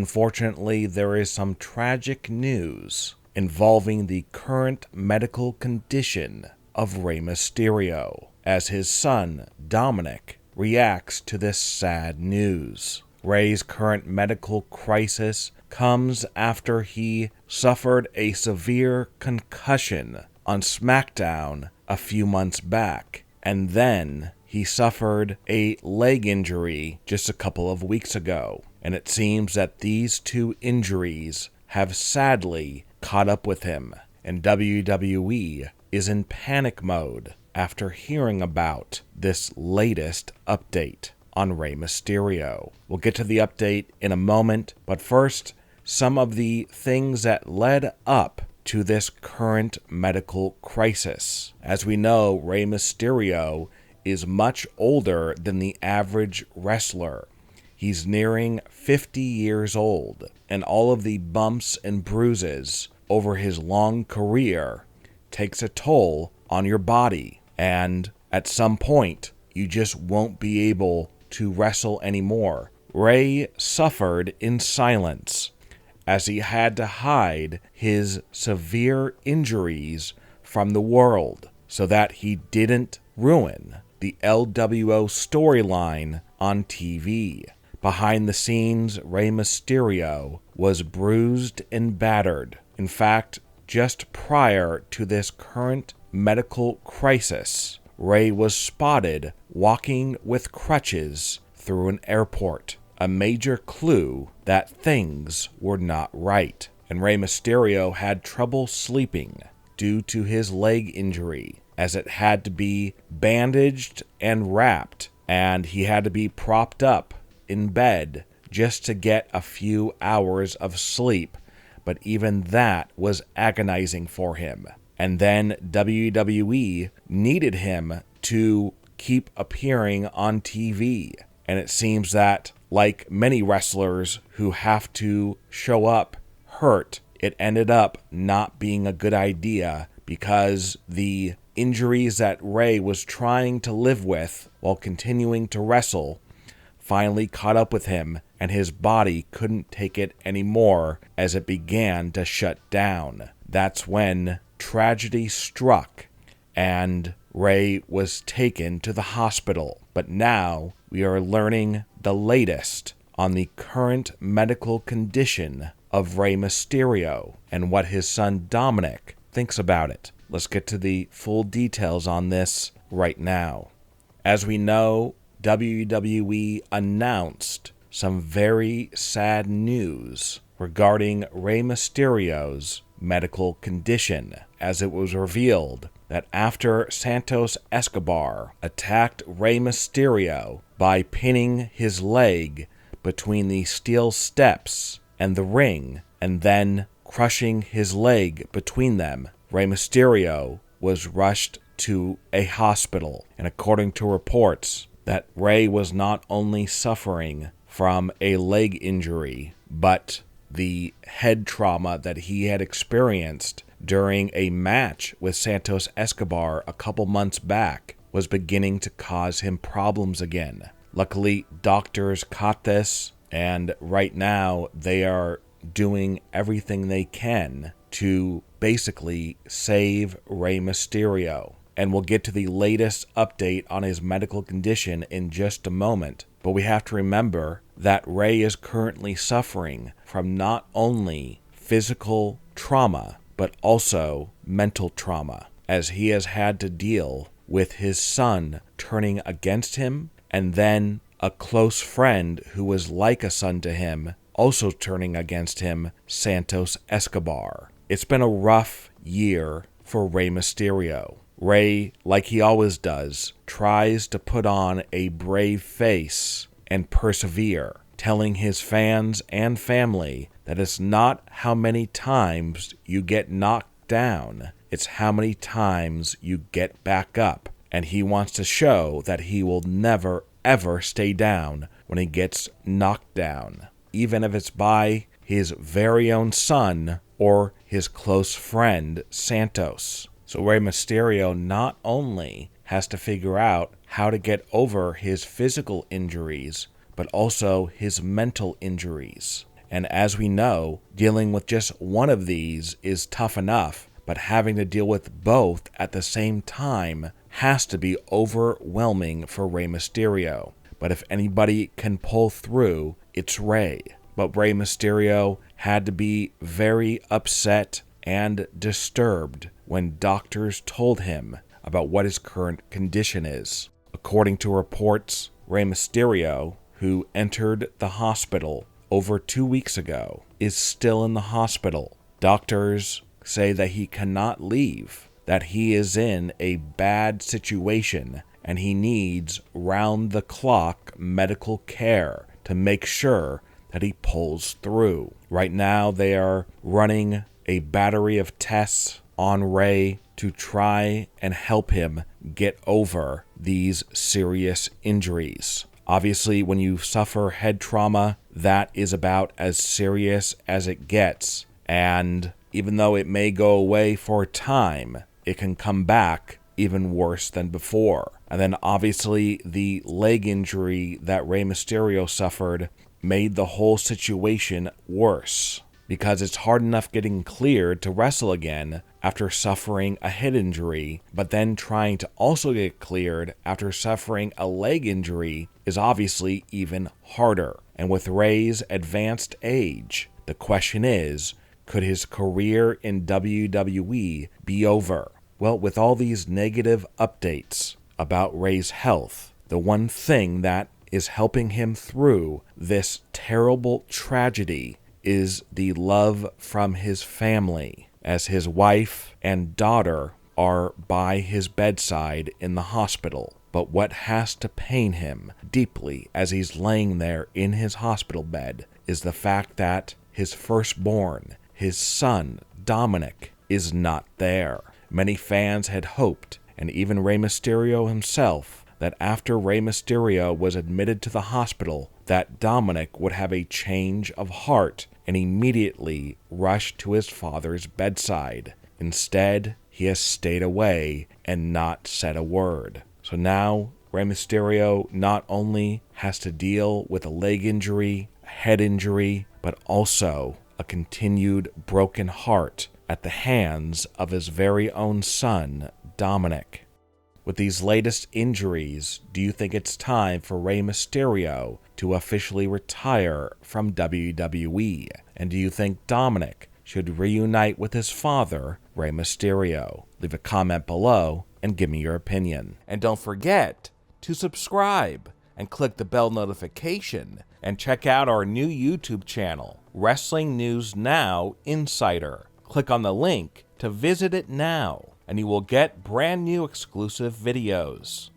unfortunately, there is some tragic news involving the current medical condition of Rey Mysterio, as his son, Dominik, reacts to this sad news. Rey's current medical crisis comes after he suffered a severe concussion on SmackDown a few months back, and then he suffered a leg injury just a couple of weeks ago. And it seems that these two injuries have sadly caught up with him, and WWE is in panic mode after hearing about this latest update on Rey Mysterio. We'll get to the update in a moment, but first, some of the things that led up to this current medical crisis. As we know, Rey Mysterio is much older than the average wrestler. He's nearing 50 years old, and all of the bumps and bruises over his long career takes a toll on your body, and at some point, you just won't be able to wrestle anymore. Rey suffered in silence as he had to hide his severe injuries from the world so that he didn't ruin the LWO storyline on TV. Behind the scenes, Rey Mysterio was bruised and battered. In fact, just prior to this current medical crisis, Rey was spotted walking with crutches through an airport, a major clue that things were not right. And Rey Mysterio had trouble sleeping due to his leg injury, as it had to be bandaged and wrapped, and he had to be propped up in bed just to get a few hours of sleep, but even that was agonizing for him. And then WWE needed him to keep appearing on TV, and it seems that, like many wrestlers who have to show up hurt, it ended up not being a good idea because the injuries that Rey was trying to live with while continuing to wrestle finally caught up with him, and his body couldn't take it anymore as it began to shut down. That's when tragedy struck, and Rey was taken to the hospital. But now we are learning the latest on the current medical condition of Rey Mysterio and what his son Dominik thinks about it. Let's get to the full details on this right now. As we know, WWE announced some very sad news regarding Rey Mysterio's medical condition, as it was revealed that after Santos Escobar attacked Rey Mysterio by pinning his leg between the steel steps and the ring and then crushing his leg between them, Rey Mysterio was rushed to a hospital. And according to reports, that Rey was not only suffering from a leg injury, but the head trauma that he had experienced during a match with Santos Escobar a couple months back was beginning to cause him problems again. Luckily, doctors caught this, and right now they are doing everything they can to basically save Rey Mysterio. And we'll get to the latest update on his medical condition in just a moment. But we have to remember that Rey is currently suffering from not only physical trauma, but also mental trauma, as he has had to deal with his son turning against him, and then a close friend who was like a son to him also turning against him, Santos Escobar. It's been a rough year for Rey Mysterio. Rey, like he always does, tries to put on a brave face and persevere, telling his fans and family that it's not how many times you get knocked down, it's how many times you get back up. And he wants to show that he will never, ever stay down when he gets knocked down, even if it's by his very own son or his close friend, Santos. So Rey Mysterio not only has to figure out how to get over his physical injuries, but also his mental injuries. And as we know, dealing with just one of these is tough enough, but having to deal with both at the same time has to be overwhelming for Rey Mysterio. But if anybody can pull through, it's Rey. But Rey Mysterio had to be very upset and disturbed when doctors told him about what his current condition is. According to reports, Rey Mysterio, who entered the hospital over 2 weeks ago, is still in the hospital. Doctors say that he cannot leave, that he is in a bad situation, and he needs round-the-clock medical care to make sure that he pulls through. Right now, they are running a battery of tests on Rey to try and help him get over these serious injuries. Obviously, when you suffer head trauma, that is about as serious as it gets. And even though it may go away for a time, it can come back even worse than before. And then obviously the leg injury that Rey Mysterio suffered made the whole situation worse, because it's hard enough getting cleared to wrestle again after suffering a head injury, but then trying to also get cleared after suffering a leg injury is obviously even harder. And with Rey's advanced age, the question is, could his career in WWE be over? Well, with all these negative updates about Rey's health, the one thing that is helping him through this terrible tragedy is the love from his family, as his wife and daughter are by his bedside in the hospital. But what has to pain him deeply as he's laying there in his hospital bed is the fact that his firstborn, his son, Dominik, is not there. Many fans had hoped, and even Rey Mysterio himself, that after Rey Mysterio was admitted to the hospital, that Dominik would have a change of heart and immediately rush to his father's bedside. Instead, he has stayed away and not said a word. So now, Rey Mysterio not only has to deal with a leg injury, a head injury, but also a continued broken heart at the hands of his very own son, Dominik. With these latest injuries, do you think it's time for Rey Mysterio to officially retire from WWE? And do you think Dominik should reunite with his father, Rey Mysterio? Leave a comment below and give me your opinion. And don't forget to subscribe and click the bell notification and check out our new YouTube channel, Wrestling News Now Insider. Click on the link to visit it now, and you will get brand new exclusive videos.